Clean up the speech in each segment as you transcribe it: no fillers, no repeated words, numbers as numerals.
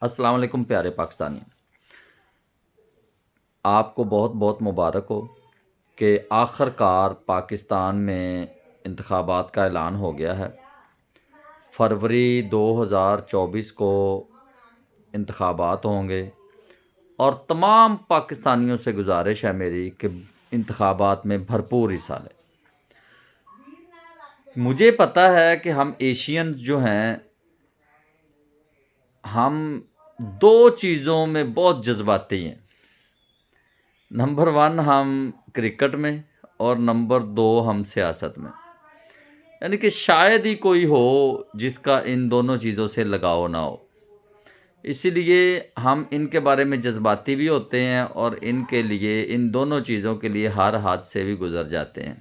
السلام علیکم پیارے پاکستانی، آپ کو بہت بہت مبارک ہو کہ آخر کار پاکستان میں انتخابات کا اعلان ہو گیا ہے۔ فروری 2024 کو انتخابات ہوں گے اور تمام پاکستانیوں سے گزارش ہے میری کہ انتخابات میں بھرپور حصہ لیں۔ مجھے پتہ ہے کہ ہم ایشینز جو ہیں، ہم دو چیزوں میں بہت جذباتی ہیں۔ نمبر 1 ہم کرکٹ میں اور نمبر 2 ہم سیاست میں، یعنی کہ شاید ہی کوئی ہو جس کا ان دونوں چیزوں سے لگاؤ نہ ہو۔ اسی لیے ہم ان کے بارے میں جذباتی بھی ہوتے ہیں اور ان کے لیے، ان دونوں چیزوں کے لیے ہر حد سے بھی گزر جاتے ہیں۔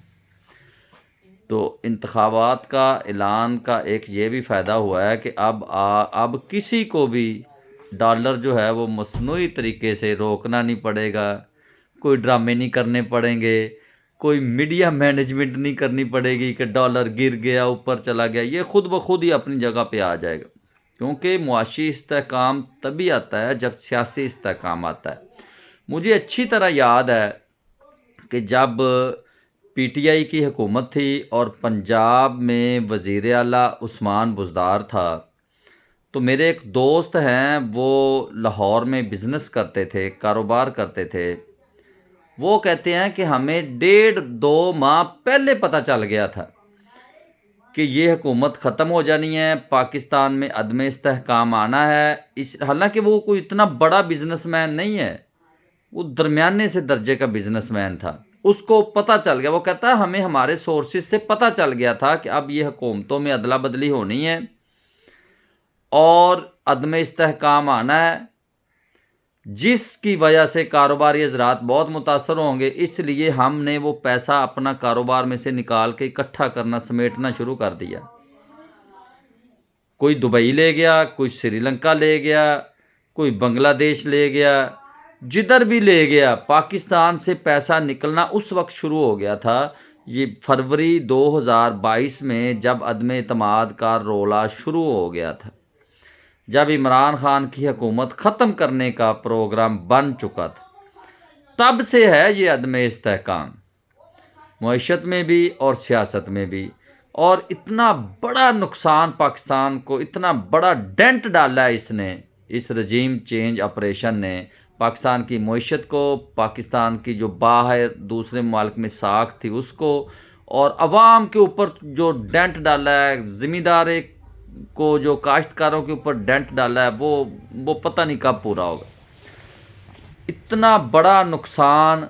تو انتخابات کا اعلان کا ایک یہ بھی فائدہ ہوا ہے کہ اب کسی کو بھی ڈالر جو ہے وہ مصنوعی طریقے سے روکنا نہیں پڑے گا، کوئی ڈرامے نہیں کرنے پڑیں گے، کوئی میڈیا مینجمنٹ نہیں کرنی پڑے گی کہ ڈالر گر گیا، اوپر چلا گیا۔ یہ خود بخود ہی اپنی جگہ پہ آ جائے گا، کیونکہ معاشی استحکام تبھی آتا ہے جب سیاسی استحکام آتا ہے۔ مجھے اچھی طرح یاد ہے کہ جب پی ٹی آئی کی حکومت تھی اور پنجاب میں وزیر اعلیٰ عثمان بزدار تھا، تو میرے ایک دوست ہیں، وہ لاہور میں بزنس کرتے تھے، کاروبار کرتے تھے۔ وہ کہتے ہیں کہ ہمیں 1.5-2 ماہ پہلے پتہ چل گیا تھا کہ یہ حکومت ختم ہو جانی ہے، پاکستان میں عدم استحکام آنا ہے۔ حالانکہ وہ کوئی اتنا بڑا بزنس مین نہیں ہے، وہ درمیانے سے درجے کا بزنس مین تھا۔ اس کو پتہ چل گیا، وہ کہتا ہے ہمیں ہمارے سورسز سے پتہ چل گیا تھا کہ اب یہ حکومتوں میں ادلا بدلی ہونی ہے اور عدم استحکام آنا ہے، جس کی وجہ سے کاروباری حضرات بہت متاثر ہوں گے۔ اس لیے ہم نے وہ پیسہ اپنا کاروبار میں سے نکال کے اکٹھا کرنا، سمیٹنا شروع کر دیا۔ کوئی دبئی لے گیا، کوئی سری لنکا لے گیا، کوئی بنگلہ دیش لے گیا، جدھر بھی لے گیا پاکستان سے پیسہ نکلنا اس وقت شروع ہو گیا تھا۔ یہ فروری 2022 میں جب عدم اعتماد کا رولا شروع ہو گیا تھا، جب عمران خان کی حکومت ختم کرنے کا پروگرام بن چکا تھا، تب سے ہے یہ عدم استحکام، معیشت میں بھی اور سیاست میں بھی۔ اور اتنا بڑا نقصان پاکستان کو، اتنا بڑا ڈینٹ ڈالا ہے اس رجیم چینج آپریشن نے پاکستان کی معیشت کو، پاکستان کی جو باہر دوسرے ممالک میں ساکھ تھی اس کو، اور عوام کے اوپر جو ڈینٹ ڈالا ہے، زمیندار کو جو کاشتکاروں کے اوپر ڈینٹ ڈالا ہے، وہ پتہ نہیں کب پورا ہوگا۔ اتنا بڑا نقصان،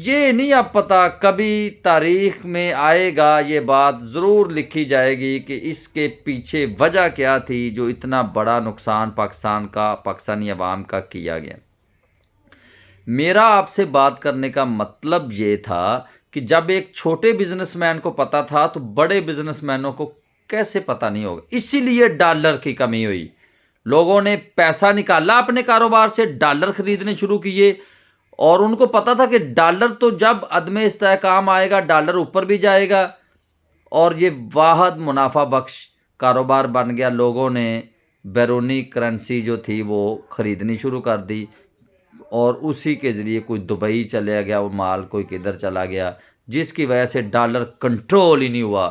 یہ نہیں اب پتہ، کبھی تاریخ میں آئے گا، یہ بات ضرور لکھی جائے گی کہ اس کے پیچھے وجہ کیا تھی جو اتنا بڑا نقصان پاکستان کا، پاکستانی عوام کا کیا گیا۔ میرا آپ سے بات کرنے کا مطلب یہ تھا کہ جب ایک چھوٹے بزنس مین کو پتہ تھا تو بڑے بزنس مینوں کو کیسے پتہ نہیں ہوگا؟ اسی لیے ڈالر کی کمی ہوئی، لوگوں نے پیسہ نکالا اپنے کاروبار سے، ڈالر خریدنے شروع کیے، اور ان کو پتہ تھا کہ ڈالر تو جب عدم استحکام آئے گا ڈالر اوپر بھی جائے گا، اور یہ واحد منافع بخش کاروبار بن گیا۔ لوگوں نے بیرونی کرنسی جو تھی وہ خریدنی شروع کر دی، اور اسی کے ذریعے کوئی دبئی چلے گیا وہ مال، کوئی کدھر چلا گیا، جس کی وجہ سے ڈالر کنٹرول ہی نہیں ہوا۔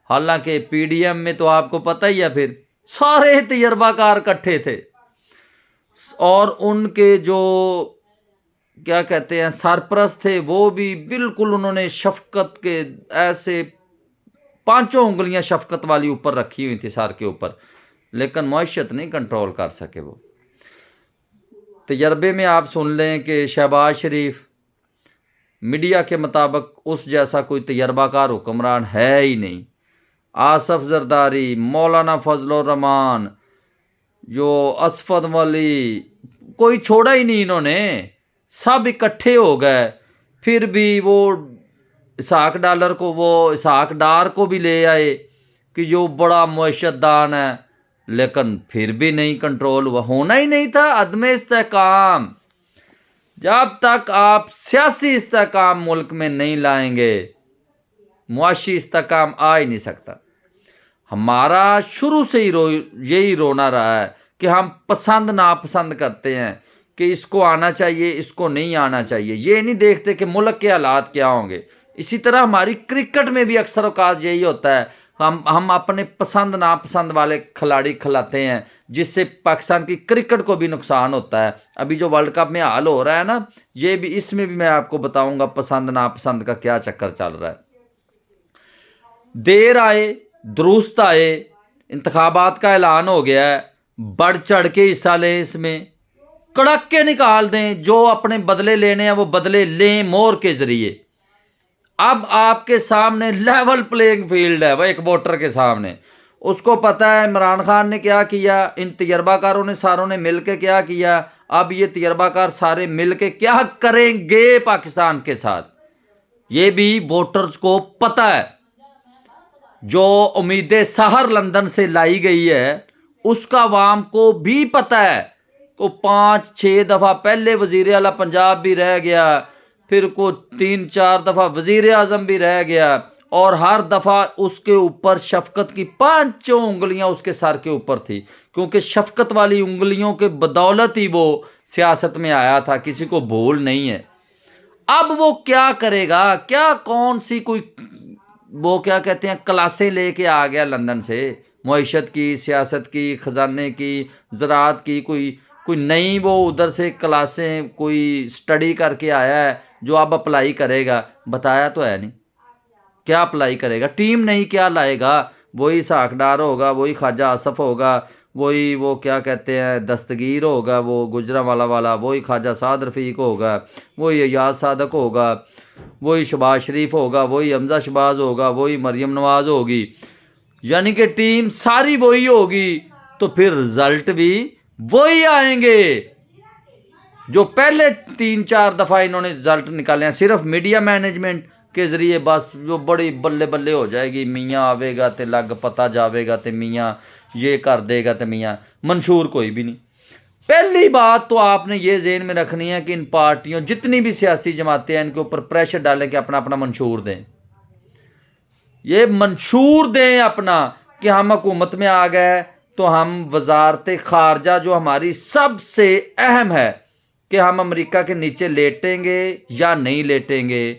حالانکہ پی ڈی ایم میں تو آپ کو پتہ ہی ہے، پھر سارے تجربہ کار اکٹھے تھے، اور ان کے جو کیا کہتے ہیں سرپرست تھے، وہ بھی بالکل انہوں نے شفقت کے ایسے 5 انگلیاں شفقت والی اوپر رکھی ہوئی تھی سر کے اوپر، لیکن معیشت نہیں کنٹرول کر سکے۔ وہ تجربے میں آپ سن لیں کہ شہباز شریف میڈیا کے مطابق اس جیسا کوئی تجربہ کار حکمران ہے ہی نہیں۔ آصف زرداری، مولانا فضل الرحمان، جو اسفد ولی، کوئی چھوڑا ہی نہیں، انہوں نے سب اکٹھے ہو گئے۔ پھر بھی وہ اسحاق ڈار کو بھی لے آئے کہ جو بڑا معیشت دان ہے، لیکن پھر بھی نہیں کنٹرول ہوا۔ ہونا ہی نہیں تھا عدم استحکام۔ جب تک آپ سیاسی استحکام ملک میں نہیں لائیں گے، معاشی استحکام آ ہی نہیں سکتا۔ ہمارا شروع سے ہی یہی رونا رہا ہے کہ ہم پسند ناپسند کرتے ہیں کہ اس کو آنا چاہیے اس کو نہیں آنا چاہیے، یہ نہیں دیکھتے کہ ملک کے حالات کیا ہوں گے۔ اسی طرح ہماری کرکٹ میں بھی اکثر اوقات یہی ہوتا ہے، ہم اپنے پسند ناپسند والے کھلاڑی کھلاتے ہیں، جس سے پاکستان کی کرکٹ کو بھی نقصان ہوتا ہے۔ ابھی جو ورلڈ کپ میں حال ہو رہا ہے نا، یہ بھی اس میں بھی میں آپ کو بتاؤں گا پسند ناپسند کا کیا چکر چل رہا ہے۔ دیر آئے درست آئے، انتخابات کا اعلان ہو گیا ہے، بڑھ چڑھ کے حصہ لیں، اس میں کڑک کے نکال دیں، جو اپنے بدلے لینے ہیں وہ بدلے لیں مور کے ذریعے۔ اب آپ کے سامنے لیول پلینگ فیلڈ ہے وہ ایک ووٹر کے سامنے، اس کو پتہ ہے عمران خان نے کیا کیا، ان تجربہ کاروں نے ساروں نے مل کے کیا کیا، اب یہ تجربہ کار سارے مل کے کیا کریں گے پاکستان کے ساتھ، یہ بھی ووٹرز کو پتہ ہے۔ جو امید سحر لندن سے لائی گئی ہے اس کا عوام کو بھی پتہ ہے، کو 5-6 دفعہ پہلے وزیر اعلیٰ پنجاب بھی رہ گیا، پھر کو 3-4 دفعہ وزیر اعظم بھی رہ گیا، اور ہر دفعہ اس کے اوپر شفقت کی 5 انگلیاں اس کے سر کے اوپر تھی، کیونکہ شفقت والی انگلیوں کے بدولت ہی وہ سیاست میں آیا تھا، کسی کو بھول نہیں ہے۔ اب وہ کیا کرے گا، کیا کون سی کوئی وہ کیا کہتے ہیں کلاسیں لے کے آ گیا لندن سے، معیشت کی، سیاست کی، خزانے کی، زراعت کی، کوئی نئی وہ ادھر سے کلاسیں کوئی سٹڈی کر کے آیا ہے جو اب اپلائی کرے گا، بتایا تو ہے نہیں کیا اپلائی کرے گا، ٹیم نہیں کیا لائے گا، وہی ساکھ ڈار ہوگا، وہی خواجہ آصف ہوگا، وہی وہ کیا کہتے ہیں دستگیر ہوگا، وہ گجرانوالہ والا، وہی خواجہ سعد رفیق ہوگا، وہی ایاز صادق ہوگا، وہی شہباز شریف ہوگا، وہی حمزہ شہباز ہوگا، وہی مریم نواز ہوگی، یعنی کہ ٹیم ساری وہی ہوگی، تو پھر رزلٹ بھی وہی آئیں گے جو پہلے 3-4 دفعہ انہوں نے رزلٹ نکالے ہیں، صرف میڈیا مینجمنٹ کے ذریعے بس جو بڑی بلے بلے ہو جائے گی، میاں آوے گا تے لگ پتہ جاوے گا تے میاں یہ کر دے گا تے میاں منشور کوئی بھی نہیں۔ پہلی بات تو آپ نے یہ ذہن میں رکھنی ہے کہ ان پارٹیوں جتنی بھی سیاسی جماعتیں ہیں ان کے اوپر پریشر ڈالیں کہ اپنا اپنا منشور دیں، یہ منشور دیں اپنا کہ ہم حکومت میں آ گئے تو ہم وزارت خارجہ جو ہماری سب سے اہم ہے کہ ہم امریکہ کے نیچے لیٹیں گے یا نہیں لیٹیں گے،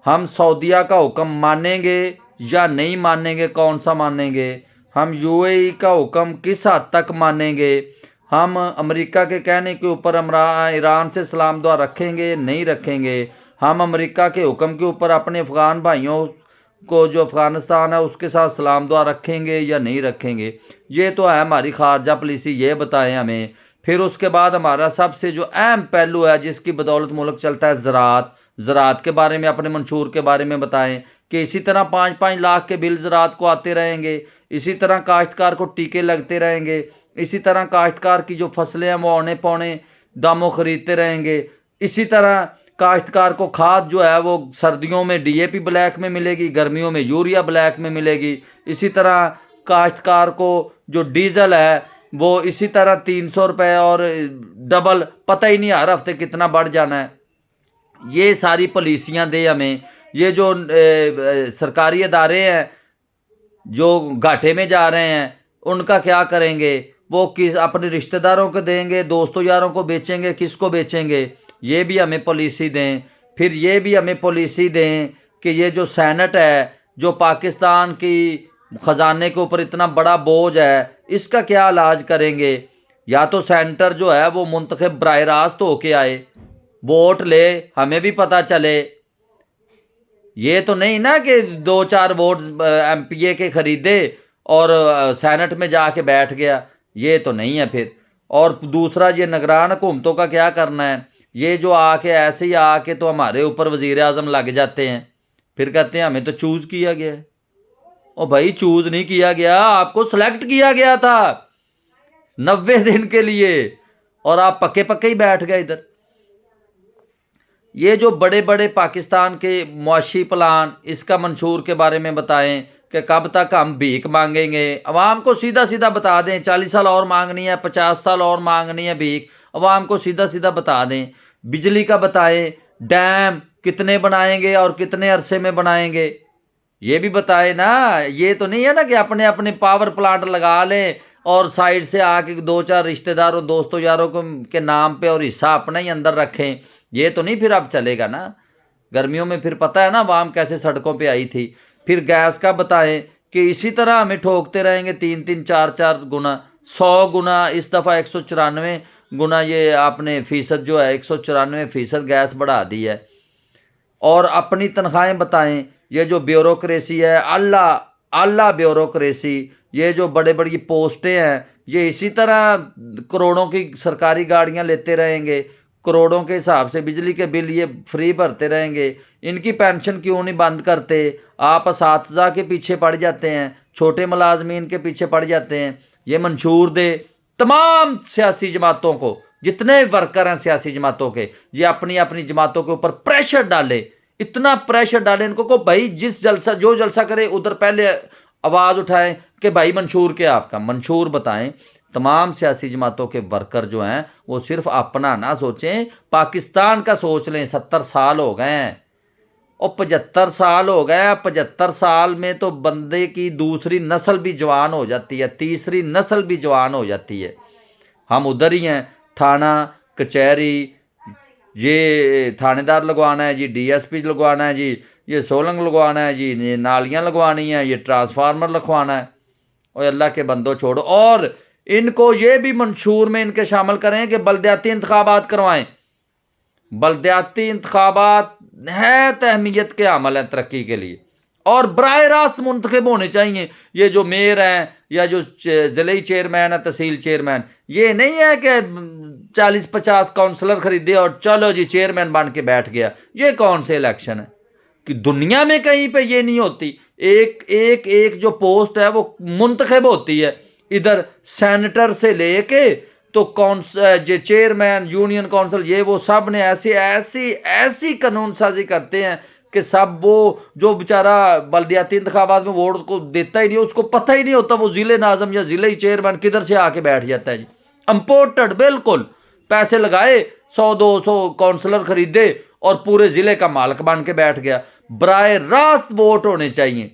ہم سعودیہ کا حکم مانیں گے یا نہیں مانیں گے، کون سا مانیں گے، ہم یو اے ای کا حکم کس حد تک مانیں گے، ہم امریکہ کے کہنے کے اوپر ایران سے سلام دعا رکھیں گے نہیں رکھیں گے، ہم امریکہ کے حکم کے اوپر اپنے افغان بھائیوں کو جو افغانستان ہے اس کے ساتھ سلام دعا رکھیں گے یا نہیں رکھیں گے، یہ تو ہے ہماری خارجہ پالیسی، یہ بتائیں ہمیں۔ پھر اس کے بعد ہمارا سب سے جو اہم پہلو ہے جس کی بدولت ملک چلتا ہے زراعت کے بارے میں اپنے منشور کے بارے میں بتائیں کہ اسی طرح 5-5 لاکھ کے بل زراعت کو آتے رہیں گے، اسی طرح کاشتکار کو ٹیکے لگتے رہیں گے، اسی طرح کاشتکار کی جو فصلیں ہیں وہ اونے پونے داموں خریدتے رہیں گے، اسی طرح کاشتکار کو کھاد جو ہے وہ سردیوں میں ڈی اے پی بلیک میں ملے گی، گرمیوں میں یوریا بلیک میں ملے گی، اسی طرح کاشتکار کو جو ڈیزل ہے وہ اسی طرح 300 روپے اور ڈبل پتہ ہی نہیں ہر ہفتے کتنا بڑھ جانا ہے۔ یہ ساری پالیسیاں دے ہمیں، یہ جو سرکاری ادارے ہیں جو گھاٹے میں جا رہے ہیں ان کا کیا کریں گے، وہ اپنے رشتہ داروں کو دیں گے، دوستوں یاروں کو بیچیں گے، کس کو بیچیں گے، یہ بھی ہمیں پالیسی دیں۔ پھر یہ بھی ہمیں پالیسی دیں کہ یہ جو سینٹ ہے جو پاکستان کی خزانے کے اوپر اتنا بڑا بوجھ ہے اس کا کیا علاج کریں گے، یا تو سینٹر جو ہے وہ منتخب براہ راست ہو کے آئے، ووٹ لے، ہمیں بھی پتہ چلے، یہ تو نہیں نا کہ 2-4 ووٹ ایم پی اے کے خریدے اور سینٹ میں جا کے بیٹھ گیا، یہ تو نہیں ہے پھر۔ اور دوسرا یہ نگران حکومتوں کا کیا کرنا ہے، یہ جو آ کے ایسے ہی آ کے تو ہمارے اوپر وزیر اعظم لگ جاتے ہیں، پھر کہتے ہیں ہمیں تو چوز کیا گیا ہے۔ او بھائی چوز نہیں کیا گیا، آپ کو سلیکٹ کیا گیا تھا 90 دن کے لیے، اور آپ پکے پکے ہی بیٹھ گئے ادھر۔ یہ جو بڑے بڑے پاکستان کے معاشی پلان، اس کا منشور کے بارے میں بتائیں کہ کب تک ہم بھیک مانگیں گے، عوام کو سیدھا سیدھا بتا دیں، 40 سال اور مانگنی ہے، 50 سال اور مانگنی ہے بھیک، عوام کو سیدھا سیدھا بتا دیں۔ بجلی کا بتائیں، ڈیم کتنے بنائیں گے اور کتنے عرصے میں بنائیں گے، یہ بھی بتائیں نا۔ یہ تو نہیں ہے نا کہ اپنے اپنے پاور پلانٹ لگا لیں اور سائڈ سے آ کے دو چار رشتہ داروں دوستوں یاروں کے نام پہ اور حصہ اپنا ہی اندر رکھیں، یہ تو نہیں پھر اب چلے گا نا۔ گرمیوں میں پھر پتہ ہے نا عوام کیسے سڑکوں پہ آئی تھی۔ پھر گیس کا بتائیں کہ اسی طرح ہمیں ٹھوکتے رہیں گے 3 4 گنا، 100 گنا، اس دفعہ 194 گنا یہ آپ نے فیصد جو ہے 194% گیس بڑھا دی ہے۔ اور اپنی تنخواہیں بتائیں، یہ جو بیوروکریسی ہے، اعلیٰ بیوروکریسی، یہ جو بڑے بڑی پوسٹیں ہیں، یہ اسی طرح کروڑوں کی سرکاری گاڑیاں لیتے رہیں گے، کروڑوں کے حساب سے بجلی کے بل یہ فری بھرتے رہیں گے۔ ان کی پینشن کیوں نہیں بند کرتے؟ آپ اساتذہ کے پیچھے پڑ جاتے ہیں، چھوٹے ملازمین کے پیچھے پڑ جاتے ہیں۔ یہ منشور دے تمام سیاسی جماعتوں کو، جتنے ورکر ہیں سیاسی جماعتوں کے، یہ اپنی اپنی جماعتوں کے اوپر پریشر ڈالے، اتنا پریشر ڈالے ان کو بھائی جو جلسہ کرے ادھر پہلے آواز اٹھائیں کہ بھائی منشور کیا آپ کا، منشور بتائیں۔ تمام سیاسی جماعتوں کے ورکر جو ہیں وہ صرف اپنا نہ سوچیں، پاکستان کا سوچ لیں۔ 70 سال ہو گئے ہیں اور 75 سال ہو گئے ہیں۔ 75 سال میں تو بندے کی دوسری نسل بھی جوان ہو جاتی ہے، تیسری نسل بھی جوان ہو جاتی ہے۔ ہم ادھر ہی ہیں، تھانہ کچہری، یہ تھانے دار لگوانا ہے جی، ڈی ایس پی لگوانا ہے جی، یہ سولنگ لگوانا ہے جی، یہ نالیاں لگوانی ہیں، یہ ٹرانسفارمر لکھوانا ہے۔ اور اللہ کے بندوں چھوڑو، اور ان کو یہ بھی منشور میں ان کے شامل کریں کہ بلدیاتی انتخابات کروائیں۔ بلدیاتی انتخابات نہایت اہمیت کے عمل ہیں ترقی کے لیے، اور براہ راست منتخب ہونے چاہیے۔ یہ جو میئر ہیں یا جو ضلعی چیئرمین ہے، تحصیل چیئرمین، یہ نہیں ہے کہ 40 50 کونسلر خریدے اور چلو جی چیئرمین بن کے بیٹھ گیا۔ یہ کون سے الیکشن ہے کہ دنیا میں کہیں پہ یہ نہیں ہوتی؟ ایک جو پوسٹ ہے وہ منتخب ہوتی ہے، ادھر سینیٹر سے لے کے تو جو چیئرمین یونین کونسل، یہ وہ سب نے ایسی قانون سازی کرتے ہیں کہ سب وہ جو بیچارہ بلدیاتی انتخابات میں ووٹ کو دیتا ہی نہیں، اس کو پتہ ہی نہیں ہوتا وہ ضلع ناظم یا ضلعی چیئرمین کدھر سے آ کے بیٹھ جاتا ہے جی، امپورٹڈ بالکل۔ پیسے لگائے، 100 200 کونسلر خریدے اور پورے ضلع کا مالک بن کے بیٹھ گیا۔ براہ راست ووٹ ہونے چاہیے،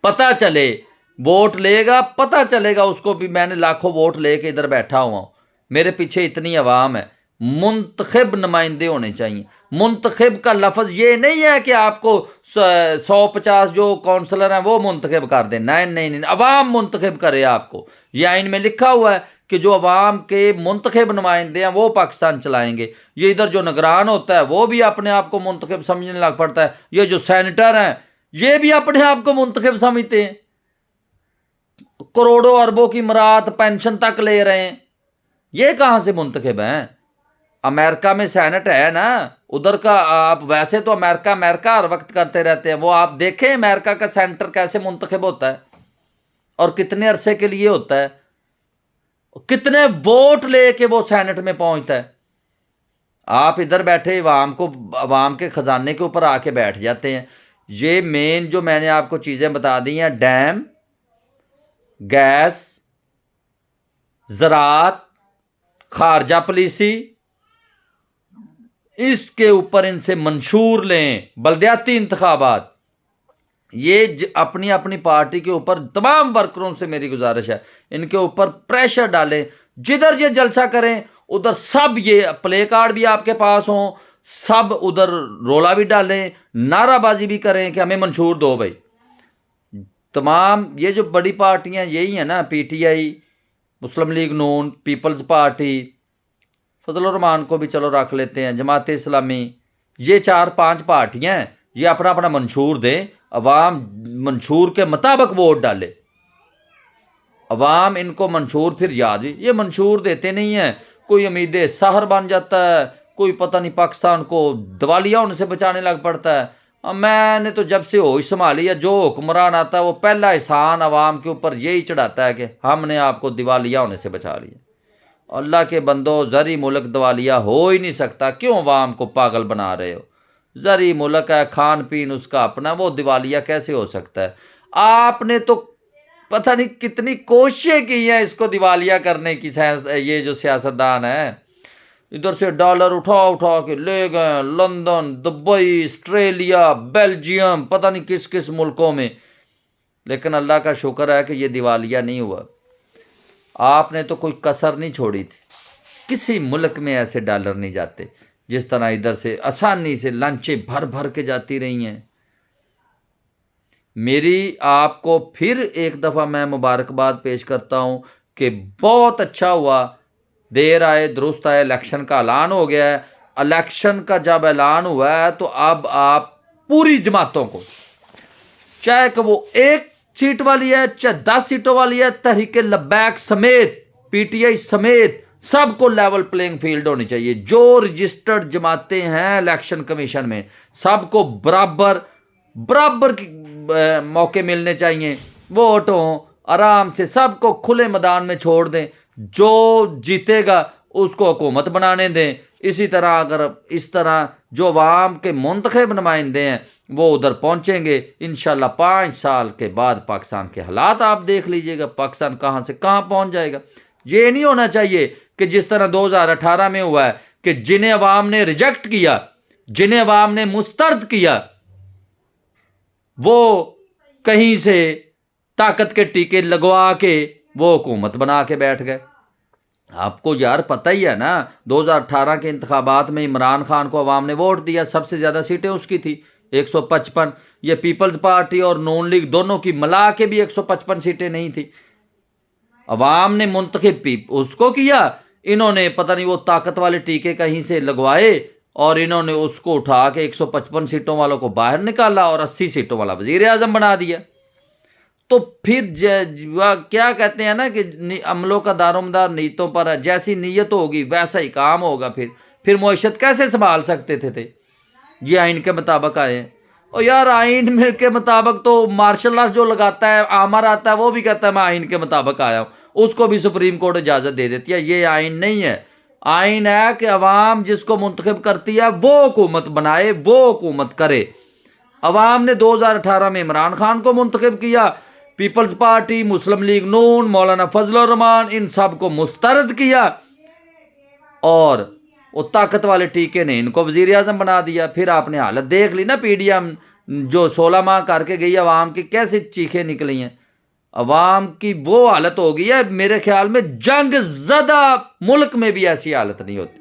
پتہ چلے ووٹ لے گا، پتہ چلے گا اس کو بھی میں نے لاکھوں ووٹ لے کے ادھر بیٹھا ہوا ہوں، میرے پیچھے اتنی عوام ہے۔ منتخب نمائندے ہونے چاہیے۔ منتخب کا لفظ یہ نہیں ہے کہ آپ کو 150 جو کونسلر ہیں وہ منتخب کر دیں، نہیں، عوام منتخب کرے آپ کو۔ یہ آئین میں لکھا ہوا ہے کہ جو عوام کے منتخب نمائندے ہیں وہ پاکستان چلائیں گے۔ یہ ادھر جو نگران ہوتا ہے وہ بھی اپنے آپ کو منتخب سمجھنے لگ پڑتا ہے، یہ جو سینیٹر ہیں یہ بھی اپنے آپ کو منتخب سمجھتے ہیں، کروڑوں اربوں کی مراد پینشن تک لے رہے ہیں۔ یہ کہاں سے منتخب ہیں؟ امریکہ میں سینٹ ہے نا، ادھر کا آپ ویسے تو امریکہ ہر وقت کرتے رہتے ہیں، وہ آپ دیکھیں امریکہ کا سینٹر کیسے منتخب ہوتا ہے اور کتنے عرصے کے لیے ہوتا ہے، کتنے ووٹ لے کے وہ سینٹ میں پہنچتا ہے۔ آپ ادھر بیٹھے عوام کے خزانے کے اوپر آ کے بیٹھ جاتے ہیں۔ یہ مین جو میں نے آپ کو چیزیں بتا دی ہیں، ڈیم، گیس، زراعت، خارجہ پالیسی، اس کے اوپر ان سے منشور لیں۔ بلدیاتی انتخابات، یہ اپنی اپنی پارٹی کے اوپر تمام ورکروں سے میری گزارش ہے، ان کے اوپر پریشر ڈالیں، جدھر یہ جلسہ کریں ادھر سب یہ پلے کارڈ بھی آپ کے پاس ہوں، سب ادھر رولا بھی ڈالیں، نعرہ بازی بھی کریں کہ ہمیں منشور دو بھائی۔ تمام یہ جو بڑی پارٹیاں یہی ہیں نا، P T I, Muslim League نون، پیپلز پارٹی، فضل الرحمان کو بھی چلو رکھ لیتے ہیں، جماعت اسلامی، یہ 4 5 پارٹیاں ہیں، یہ اپنا اپنا منشور دیں، عوام منشور کے مطابق ووٹ ڈالے۔ عوام ان کو منشور پھر یاد بھی، یہ منشور دیتے نہیں ہیں، کوئی امید سحر بن جاتا ہے، کوئی پتہ نہیں پاکستان کو دیوالیہ ہونے سے بچانے لگ پڑتا ہے۔ میں نے تو جب سے ہوش سنبھالی ہے، جو حکمران آتا ہے وہ پہلا احسان عوام کے اوپر یہی چڑھاتا ہے کہ ہم نے آپ کو دیوالیہ ہونے سے بچا لیا۔ اللہ کے بندو، زرعی ملک دیوالیہ ہو ہی نہیں سکتا، کیوں عوام کو پاگل بنا رہے ہو؟ زرعی ملک ہے، کھان پین اس کا اپنا، وہ دیوالیہ کیسے ہو سکتا ہے؟ آپ نے تو پتہ نہیں کتنی کوششیں کی ہیں اس کو دیوالیہ کرنے کی، یہ جو سیاستدان ہیں ادھر سے ڈالر اٹھا کے لے گئے لندن، دبئی، آسٹریلیا، بیلجیم، پتہ نہیں کس کس ملکوں میں، لیکن اللہ کا شکر ہے کہ یہ دیوالیہ نہیں ہوا۔ آپ نے تو کوئی کسر نہیں چھوڑی تھی. کسی ملک میں ایسے ڈالر نہیں جاتے جس طرح ادھر سے آسانی سے لنچیں بھر بھر کے جاتی رہی ہیں. میری آپ کو پھر ایک دفعہ میں مبارکباد پیش کرتا ہوں کہ بہت اچھا ہوا، دیر آئے درست آئے، الیکشن کا اعلان ہو گیا ہے. الیکشن کا جب اعلان ہوا ہے تو اب آپ پوری جماعتوں کو، چاہے کہ وہ 1 سیٹ والی ہے چاہے 10 سیٹوں والی ہے، تحریک لبیک سمیت پی ٹی آئی سمیت سب کو لیول پلینگ فیلڈ ہونی چاہیے. جو رجسٹرڈ جماعتیں ہیں الیکشن کمیشن میں سب کو برابر موقع ملنے چاہیے. ووٹ ہوں آرام سے، سب کو کھلے میدان میں چھوڑ دیں، جو جیتے گا اس کو حکومت بنانے دیں. اسی طرح اگر اس طرح جو عوام کے منتخب نمائندے ہیں وہ ادھر پہنچیں گے، انشاءاللہ 5 سال کے بعد پاکستان کے حالات آپ دیکھ لیجئے گا، پاکستان کہاں سے کہاں پہنچ جائے گا. یہ نہیں ہونا چاہیے کہ جس طرح 2018 میں ہوا ہے کہ جنہیں عوام نے ریجیکٹ کیا، جنہیں عوام نے مسترد کیا، وہ کہیں سے طاقت کے ٹیکے لگوا کے وہ حکومت بنا کے بیٹھ گئے. آپ کو یار پتہ ہی ہے نا، 2018 کے انتخابات میں عمران خان کو عوام نے ووٹ دیا، سب سے زیادہ سیٹیں اس کی تھی 155. یہ پیپلز پارٹی اور نون لیگ دونوں کی ملا کے بھی 155 سیٹیں نہیں تھی. عوام نے منتخب اس کو کیا، انہوں نے پتہ نہیں وہ طاقت والے ٹیکے کہیں سے لگوائے اور انہوں نے اس کو اٹھا کے 155 سیٹوں والوں کو باہر نکالا اور 80 سیٹوں والا وزیر اعظم بنا دیا. تو پھر کیا کہتے ہیں نا کہ عملوں کا دارومدار نیتوں پر ہے، جیسی نیت ہوگی ویسا ہی کام ہوگا. پھر معیشت کیسے سنبھال سکتے تھے؟ یہ آئین کے مطابق آئے ہیں. اور یار آئین میں کے مطابق تو مارشل لا جو لگاتا ہے، آمر آتا ہے، وہ بھی کہتا ہے میں آئین کے مطابق آیا ہوں، اس کو بھی سپریم کورٹ اجازت دے دیتی ہے. یہ آئین نہیں ہے. آئین ہے کہ عوام جس کو منتخب کرتی ہے وہ حکومت بنائے، وہ حکومت کرے. عوام نے 2018 میں عمران خان کو منتخب کیا، پیپلز پارٹی، مسلم لیگ نون، مولانا فضل الرحمان، ان سب کو مسترد کیا اور وہ طاقت والے ٹیکے نے ان کو وزیر اعظم بنا دیا. پھر آپ نے حالت دیکھ لی نا، پی ڈی ایم جو 16 ماہ کر کے گئی عوام کی کیسے چیخیں نکلی ہیں. عوام کی وہ حالت ہو گئی ہے، میرے خیال میں جنگ زدہ ملک میں بھی ایسی حالت نہیں ہوتی.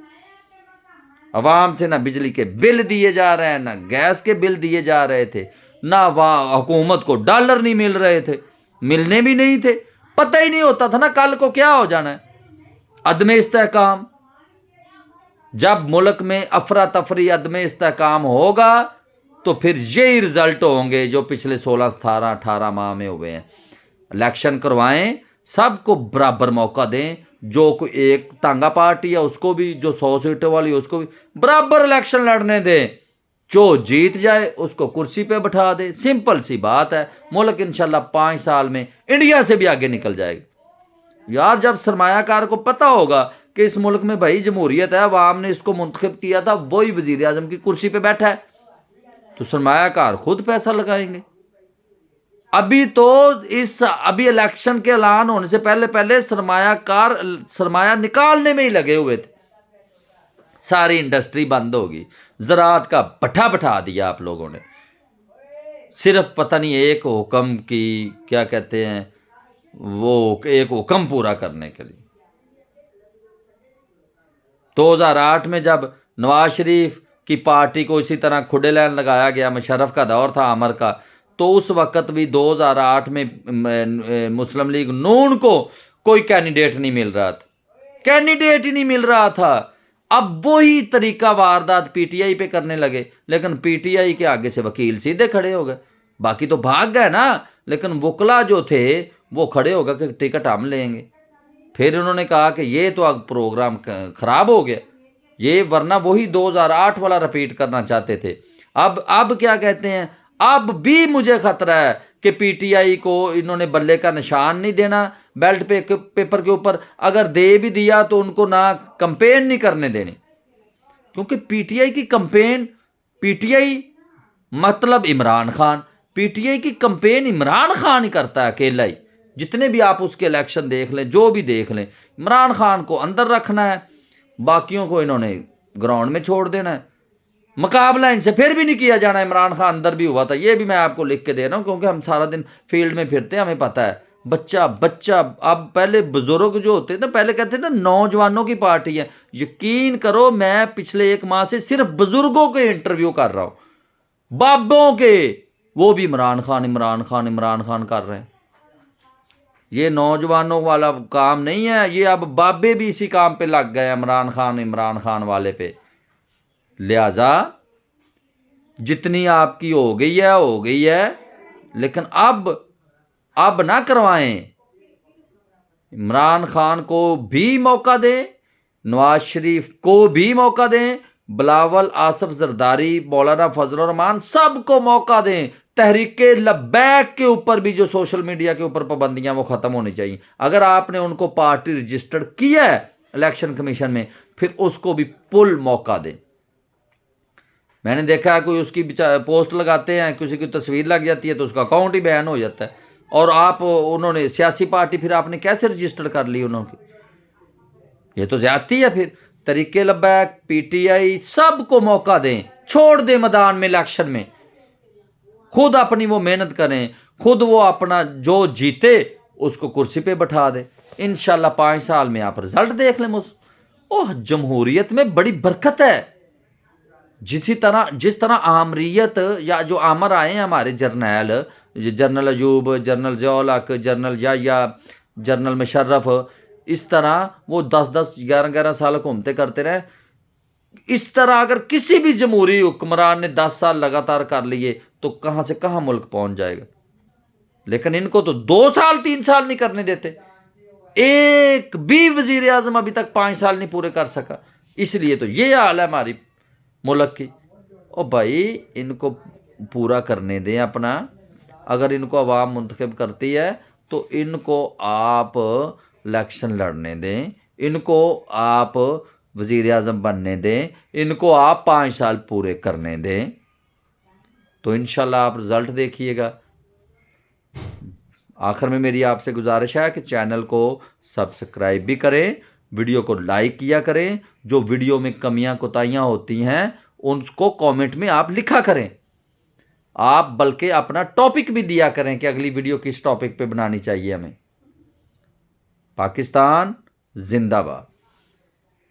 عوام سے نہ بجلی کے بل دیے جا رہے ہیں، نہ گیس کے بل دیے جا رہے تھے، نہ حکومت کو ڈالر نہیں مل رہے تھے، ملنے بھی نہیں تھے، پتہ ہی نہیں ہوتا تھا نا کل کو کیا ہو جانا ہے. عدم استحکام، جب ملک میں افراتفری عدم استحکام ہوگا تو پھر یہی رزلٹ ہوں گے جو پچھلے 16 17 18 ماہ میں ہوئے ہیں. الیکشن کروائیں، سب کو برابر موقع دیں. جو کوئی ایک تانگا پارٹی ہے اس کو بھی، جو 100 سیٹوں والی اس کو بھی برابر الیکشن لڑنے دیں. جو جیت جائے اس کو کرسی پہ بٹھا دے. سمپل سی بات ہے. ملک انشاءاللہ 5 سال میں انڈیا سے بھی آگے نکل جائے گا. یار جب سرمایہ کار کو پتہ ہوگا کہ اس ملک میں بھائی جمہوریت ہے، عوام نے اس کو منتخب کیا تھا، وہی وزیر اعظم کی کرسی پہ بیٹھا ہے، تو سرمایہ کار خود پیسہ لگائیں گے. ابھی الیکشن کے اعلان ہونے سے پہلے سرمایہ کار سرمایہ نکالنے میں ہی لگے ہوئے تھے. ساری انڈسٹری بند ہوگی. زراعت کا بٹھا بٹھا دیا آپ لوگوں نے، صرف پتہ نہیں ایک حکم کی کیا کہتے ہیں، وہ ایک حکم پورا کرنے کے لیے. 2008 میں جب نواز شریف کی پارٹی کو اسی طرح کھڈے لین لگایا گیا، مشرف کا دور تھا عمر کا، تو اس وقت بھی 2008 میں مسلم لیگ نون کو کوئی کینڈیڈیٹ نہیں مل رہا تھا، کینڈیڈیٹ ہی نہیں مل رہا تھا. اب وہی طریقہ واردات پی ٹی آئی پہ کرنے لگے، لیکن پی ٹی آئی کے آگے سے وکیل سیدھے کھڑے ہو گئے، باقی تو بھاگ گئے نا، لیکن وکلا جو تھے وہ کھڑے ہو گئے کہ ٹکٹ ہم لیں گے. پھر انہوں نے کہا کہ یہ تو اب پروگرام خراب ہو گیا، یہ ورنہ وہی 2008 والا رپیٹ کرنا چاہتے تھے. اب کیا کہتے ہیں، اب بھی مجھے خطرہ ہے کہ پی ٹی آئی کو انہوں نے بلے کا نشان نہیں دینا بیلٹ پیپر کے اوپر. اگر دے بھی دیا تو ان کو نہ کمپین نہیں کرنے دینی، کیونکہ پی ٹی آئی کی کمپین، پی ٹی آئی مطلب عمران خان، پی ٹی آئی کی کمپین عمران خان ہی کرتا ہے اکیلا ہی. جتنے بھی آپ اس کے الیکشن دیکھ لیں، جو بھی دیکھ لیں، عمران خان کو اندر رکھنا ہے، باقیوں کو انہوں نے گراؤنڈ میں چھوڑ دینا ہے. مقابلہ ان سے پھر بھی نہیں کیا جانا. عمران خان اندر بھی ہوا تھا، یہ بھی میں آپ کو لکھ کے دے رہا ہوں کیونکہ ہم سارا دن فیلڈ میں پھرتے ہیں، ہمیں پتہ ہے بچہ بچہ. اب پہلے بزرگ جو ہوتے نا، پہلے کہتے نا نوجوانوں کی پارٹی ہے. یقین کرو میں پچھلے 1 ماہ سے صرف بزرگوں کے انٹرویو کر رہا ہوں، بابوں کے، وہ بھی عمران خان عمران خان عمران خان کر رہے ہیں. یہ نوجوانوں والا کام نہیں ہے، یہ اب بابے بھی اسی کام پہ لگ گئے عمران خان والے پہ. لہذا جتنی آپ کی ہو گئی ہے، لیکن اب نہ کروائیں. عمران خان کو بھی موقع دیں، نواز شریف کو بھی موقع دیں، بلاول، آصف زرداری، مولانا فضل الرحمان سب کو موقع دیں. تحریک لبیک کے اوپر بھی جو سوشل میڈیا کے اوپر پابندیاں وہ ختم ہونی چاہیے. اگر آپ نے ان کو پارٹی رجسٹرڈ کیا ہے الیکشن کمیشن میں، پھر اس کو بھی پل موقع دیں. میں نے دیکھا ہے کوئی اس کی پوسٹ لگاتے ہیں، کسی کی تصویر لگ جاتی ہے تو اس کا اکاؤنٹ ہی بین ہو جاتا ہے. اور انہوں نے سیاسی پارٹی پھر آپ نے کیسے رجسٹر کر لی انہوں کی؟ یہ تو زیادتی ہے. پھر تحریک لبیک، پی ٹی آئی سب کو موقع دیں، چھوڑ دیں میدان میں الیکشن میں. خود اپنی وہ محنت کریں، خود وہ اپنا جو جیتے اس کو کرسی پہ بٹھا دیں. انشاءاللہ 5 سال میں آپ رزلٹ دیکھ لیں. جمہوریت میں بڑی برکت ہے. جس طرح آمریت یا جو آمر آئے ہیں ہمارے جنرل ایوب، جنرل ضیاء الحق، جنرل یا جنرل مشرف، اس طرح وہ 10 11 سال حکومتیں کرتے رہے. اس طرح اگر کسی بھی جمہوری حکمران نے 10 سال لگاتار کر لیے تو کہاں سے کہاں ملک پہنچ جائے گا. لیکن ان کو تو 2 سال 3 سال نہیں کرنے دیتے. ایک بھی وزیر اعظم ابھی تک 5 سال نہیں پورے کر سکا. اس لیے تو یہ حال ہے ہماری ملک کی. بھائی ان کو پورا کرنے دیں اپنا. اگر ان کو عوام منتخب کرتی ہے تو ان کو آپ الیکشن لڑنے دیں، ان کو آپ وزیر اعظم بننے دیں، ان کو آپ 5 سال پورے کرنے دیں، تو انشاءاللہ آپ رزلٹ دیکھیے گا. آخر میں میری آپ سے گزارش ہے کہ چینل کو سبسکرائب بھی کریں، ویڈیو کو لائک کیا کریں. جو ویڈیو میں کمیاں کوتاہیاں ہوتی ہیں ان کو کامنٹ میں آپ لکھا کریں. آپ بلکہ اپنا ٹاپک بھی دیا کریں کہ اگلی ویڈیو کس ٹاپک پہ بنانی چاہیے ہمیں. پاکستان زندہ باد.